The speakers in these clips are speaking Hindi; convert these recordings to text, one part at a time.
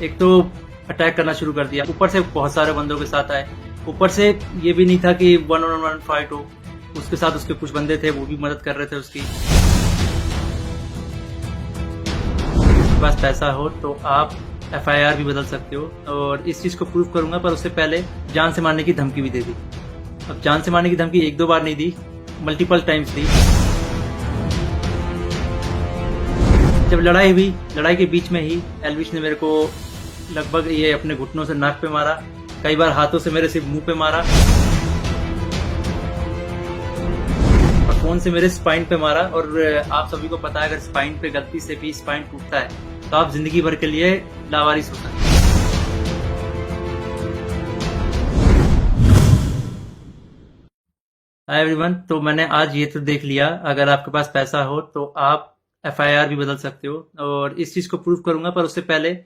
एक तो अटैक करना शुरू कर दिया, ऊपर से बहुत सारे बंदों के साथ आए। ऊपर से ये भी नहीं था कि 1-on-1 फाइट हो, उसके साथ उसके कुछ बंदे थे, वो भी मदद कर रहे थे उसकी। आपके पास पैसा हो तो आप एफआईआर भी बदल सकते हो, और इस चीज को प्रूव करूंगा, पर उससे पहले जान से मारने की धमकी भी दे दी। अब जान से मारने की धमकी एक दो बार नहीं दी, मल्टीपल टाइम्स दी। जब लड़ाई हुई, लड़ाई के बीच में ही एल्विश ने मेरे को लगभग ये अपने घुटनों से नाक पे मारा, कई बार हाथों से मेरे सिर्फ मुंह पे मारा, और फोन से मेरे स्पाइन पे मारा। और आप सभी को पता है, अगर स्पाइन पे गलती से भी स्पाइन टूटता है तो आप जिंदगी भर के लिए लावारिस हो सकते हैं। हाय एवरीवन, तो मैंने आज ये तो देख लिया, अगर आपके पास पैसा हो तो आप एफआईआर भी बदल सकते हो, और इस चीज को प्रूव करूंगा। पर उससे पहले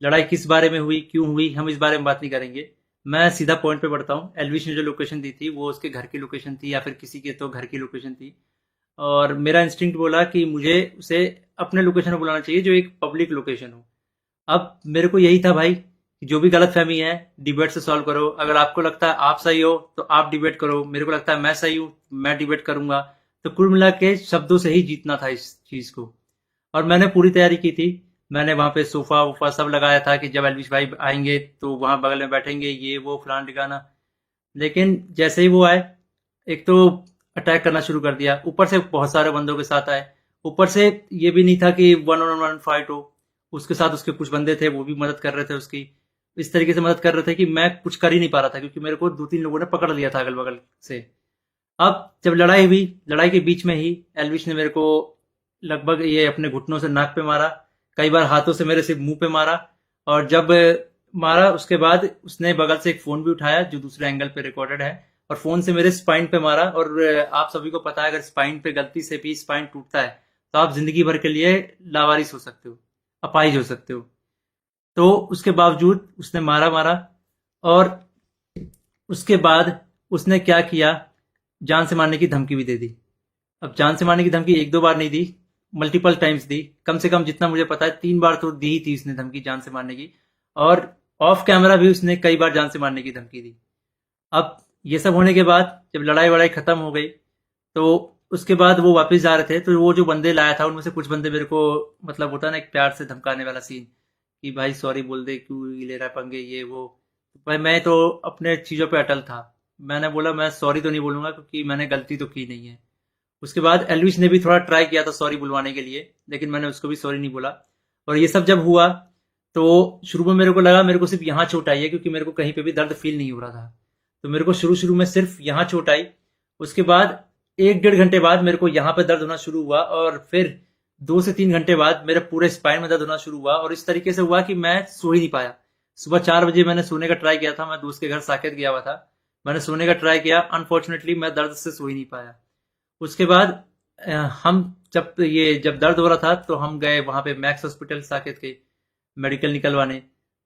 लड़ाई किस बारे में हुई, क्यों हुई, हम इस बारे में बात नहीं करेंगे। मैं सीधा पॉइंट पे बढ़ता हूँ। एल्विश ने जो लोकेशन दी थी वो उसके घर की लोकेशन थी, या फिर किसी के तो घर की लोकेशन थी, और मेरा इंस्टिंक्ट बोला कि मुझे उसे अपने लोकेशन पर बुलाना चाहिए, जो एक पब्लिक लोकेशन हो। अब मेरे को यही था भाई, कि जो भी गलत फहमी है डिबेट से सॉल्व करो। अगर आपको लगता है आप सही हो तो आप डिबेट करो, मेरे को लगता है मैं सही हूँ, मैं डिबेट करूंगा। तो कुल मिला के शब्दों से ही जीतना था इस चीज को, और मैंने पूरी तैयारी की थी। मैंने वहां पे सोफा वोफा सब लगाया था कि जब एल्विश भाई आएंगे तो वहां बगल में बैठेंगे, ये वो फलान ठिकाना। लेकिन जैसे ही वो आए, एक तो अटैक करना शुरू कर दिया, ऊपर से बहुत सारे बंदों के साथ आए। ऊपर से ये भी नहीं था कि 1-on-1 फाइट हो, उसके साथ उसके कुछ बंदे थे, वो भी मदद कर रहे थे उसकी। इस तरीके से मदद कर रहे थे कि मैं कुछ कर ही नहीं पा रहा था, क्योंकि मेरे को 2-3 लोगों ने पकड़ लिया था अगल बगल से। अब जब लड़ाई हुई, लड़ाई के बीच में ही एल्विश ने मेरे को लगभग ये अपने घुटनों से नाक पे मारा, कई बार हाथों से मेरे सिर्फ मुंह पे मारा। और जब मारा उसके बाद उसने बगल से एक फोन भी उठाया, जो दूसरे एंगल पे रिकॉर्डेड है, और फोन से मेरे स्पाइन पे मारा। और आप सभी को पता है, अगर स्पाइन पे गलती से भी स्पाइन टूटता है तो आप जिंदगी भर के लिए लावारिस हो सकते हो, अपाहिज हो सकते हो। तो उसके बावजूद उसने मारा मारा, और उसके बाद उसने क्या किया, जान से मारने की धमकी भी दे दी। अब जान से मारने की धमकी एक दो बार नहीं दी, मल्टीपल टाइम्स दी। कम से कम जितना मुझे पता है 3 बार तो दी ही थी उसने धमकी जान से मारने की, और ऑफ कैमरा भी उसने कई बार जान से मारने की धमकी दी। अब ये सब होने के बाद जब लड़ाई वड़ाई खत्म हो गई, तो उसके बाद वो वापस जा रहे थे, तो वो जो बंदे लाया था उनमें से कुछ बंदे मेरे को, मतलब होता है ना एक प्यार से धमकाने वाला सीन, कि भाई सॉरी बोल दे, क्यों ले रहा है पंगे, ये वो। भाई मैं तो अपने चीजों पे अटल था। मैंने बोला मैं सॉरी तो नहीं बोलूंगा, क्योंकि मैंने गलती तो की नहीं है। उसके बाद एल्विश ने भी थोड़ा ट्राई किया था सॉरी बुलवाने के लिए, लेकिन मैंने उसको भी सॉरी नहीं बोला। और ये सब जब हुआ, तो शुरू में मेरे को लगा मेरे को सिर्फ यहाँ चोट आई है, क्योंकि मेरे को कहीं पे भी दर्द फील नहीं हो रहा था। तो मेरे को शुरू शुरू में सिर्फ यहाँ चोट आई। उसके बाद 1-1.5 घंटे बाद मेरे को यहाँ पे दर्द होना शुरू हुआ, और फिर 2 से 3 घंटे बाद मेरे पूरे स्पाइन में दर्द होना शुरू हुआ। और इस तरीके से हुआ कि मैं सो ही नहीं पाया। सुबह 4 बजे मैंने सोने का ट्राई किया था, मैं दोस्त के घर साकेत गया हुआ था, मैंने सोने का ट्राई किया, अनफॉर्चुनेटली मैं दर्द से सो ही नहीं पाया। उसके बाद हम जब दर्द हो रहा था तो हम गए वहां पे मैक्स हॉस्पिटल साकेत के, मेडिकल निकलवाने।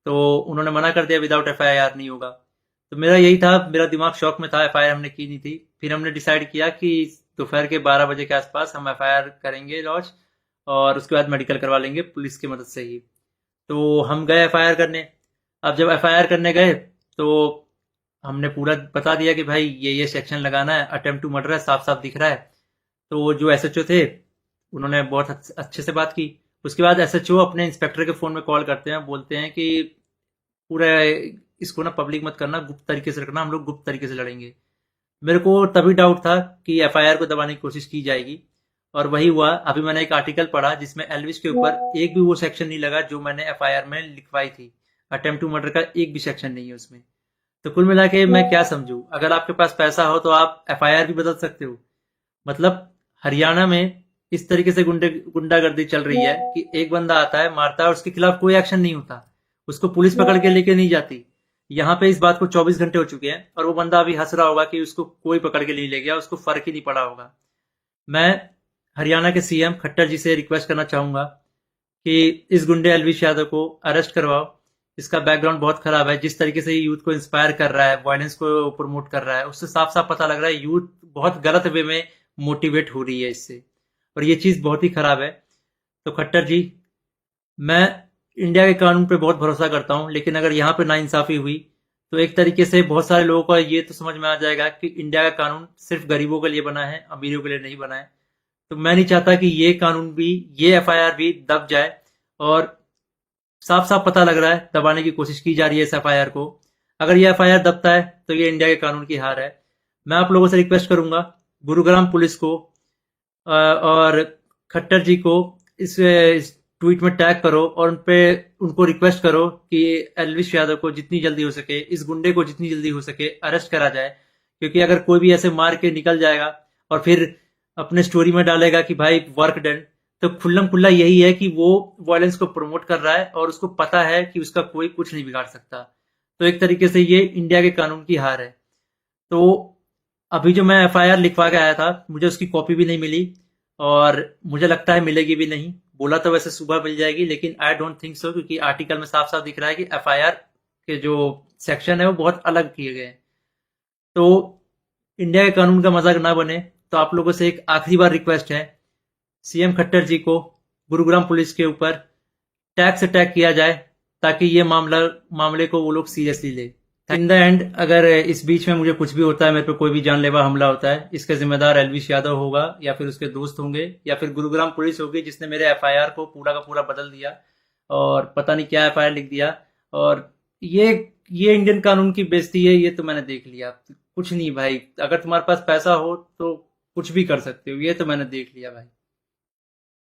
तो उन्होंने मना कर दिया, विदाउट एफआईआर नहीं होगा। तो मेरा यही था, मेरा दिमाग शॉक में था, एफआईआर हमने की नहीं थी। फिर हमने डिसाइड किया कि दोपहर के 12 बजे के आसपास हम एफआईआर करेंगे लॉन्च, और उसके बाद मेडिकल करवा लेंगे पुलिस की मदद से ही। तो हम गए एफआईआर करने। अब जब एफआईआर करने गए, तो हमने पूरा बता दिया कि भाई ये सेक्शन लगाना है, अटेम्प्ट टू मर्डर है, साफ साफ दिख रहा है। तो जो एसएचओ थे उन्होंने बहुत अच्छे से बात की। उसके बाद एसएचओ अपने इंस्पेक्टर के फोन में कॉल करते हैं, बोलते हैं कि पूरा इसको ना पब्लिक मत करना, गुप्त तरीके से रखना, हम लोग गुप्त तरीके से लड़ेंगे। मेरे को तभी डाउट था कि एफआईआर को दबाने की कोशिश की जाएगी, और वही हुआ। अभी मैंने एक आर्टिकल पढ़ा जिसमें एल्विश के ऊपर एक भी वो सेक्शन नहीं लगा जो मैंने एफआईआर में लिखवाई थी। अटेम्प्ट टू मर्डर का एक भी सेक्शन नहीं है उसमें। तो कुल मिला के मैं क्या समझू, अगर आपके पास पैसा हो तो आप एफआईआर भी बदल सकते हो। मतलब हरियाणा में इस तरीके से गुंडागर्दी चल रही है कि एक बंदा आता है, मारता है, और उसके खिलाफ कोई एक्शन नहीं होता, उसको पुलिस पकड़ के लेके नहीं जाती। यहाँ पे इस बात को 24 घंटे हो चुके हैं, और वो बंदा अभी हंस रहा होगा कि उसको कोई पकड़ के नहीं ले गया, उसको फर्क ही नहीं पड़ा होगा। मैं हरियाणा के सीएम खट्टर जी से रिक्वेस्ट करना चाहूंगा कि इस गुंडे एलविश यादव को अरेस्ट करवाओ। इसका बैकग्राउंड बहुत खराब है, जिस तरीके से ये यूथ को इंस्पायर कर रहा है, वायलेंस को प्रमोट कर रहा है, उससे साफ साफ पता लग रहा है यूथ बहुत गलत वे में मोटिवेट हो रही है इससे, और ये चीज बहुत ही खराब है। तो खट्टर जी, मैं इंडिया के कानून पे बहुत भरोसा करता हूँ, लेकिन अगर यहाँ पे नाइंसाफी हुई तो एक तरीके से बहुत सारे लोगों को ये तो समझ में आ जाएगा कि इंडिया का कानून सिर्फ गरीबों के लिए बना है, अमीरों के लिए नहीं बना है। तो मैं नहीं चाहता कि ये कानून भी, ये एफआईआर भी दब जाए। और साफ साफ पता लग रहा है दबाने की कोशिश की जा रही है इस एफआईआर को। अगर ये एफआईआर दबता है तो ये इंडिया के कानून की हार है। मैं आप लोगों से रिक्वेस्ट करूंगा, गुरुग्राम पुलिस को और खट्टर जी को इस ट्वीट में टैग करो और उनको रिक्वेस्ट करो कि एलविश यादव को जितनी जल्दी हो सके, इस गुंडे को जितनी जल्दी हो सके अरेस्ट करा जाए। क्योंकि अगर कोई भी ऐसे मार के निकल जाएगा और फिर अपने स्टोरी में डालेगा कि भाई वर्क डन, तो खुल्लम खुल्ला यही है कि वो वायलेंस को प्रमोट कर रहा है और उसको पता है कि उसका कोई कुछ नहीं बिगाड़ सकता। तो एक तरीके से ये इंडिया के कानून की हार है। तो अभी जो मैं एफआईआर लिखवा के आया था, मुझे उसकी कॉपी भी नहीं मिली और मुझे लगता है मिलेगी भी नहीं। बोला तो वैसे सुबह मिल जाएगी, लेकिन आई डोंट थिंक सो, क्योंकि आर्टिकल में साफ साफ दिख रहा है कि एफआईआर के जो सेक्शन है वो बहुत अलग किए गए हैं। तो इंडिया के कानून का मजाक ना बने, तो आप लोगों से एक आखिरी बार रिक्वेस्ट है, सीएम खट्टर जी को गुरुग्राम पुलिस के ऊपर टैग से टैग किया जाए, ताकि ये मामले को वो लोग सीरियसली ले। इन द एंड अगर इस बीच में मुझे कुछ भी होता है, मेरे पे कोई भी जानलेवा हमला होता है, इसका जिम्मेदार एलविश यादव होगा या फिर उसके दोस्त होंगे या फिर गुरुग्राम पुलिस होगी जिसने मेरे एफआईआर को पूरा का पूरा बदल दिया और पता नहीं क्या एफआईआर लिख दिया। और ये ये इंडियन कानून की बेइज्जती है, ये तो मैंने देख लिया। कुछ नहीं भाई, अगर तुम्हारे पास पैसा हो तो कुछ भी कर सकते हो, ये तो मैंने देख लिया भाई।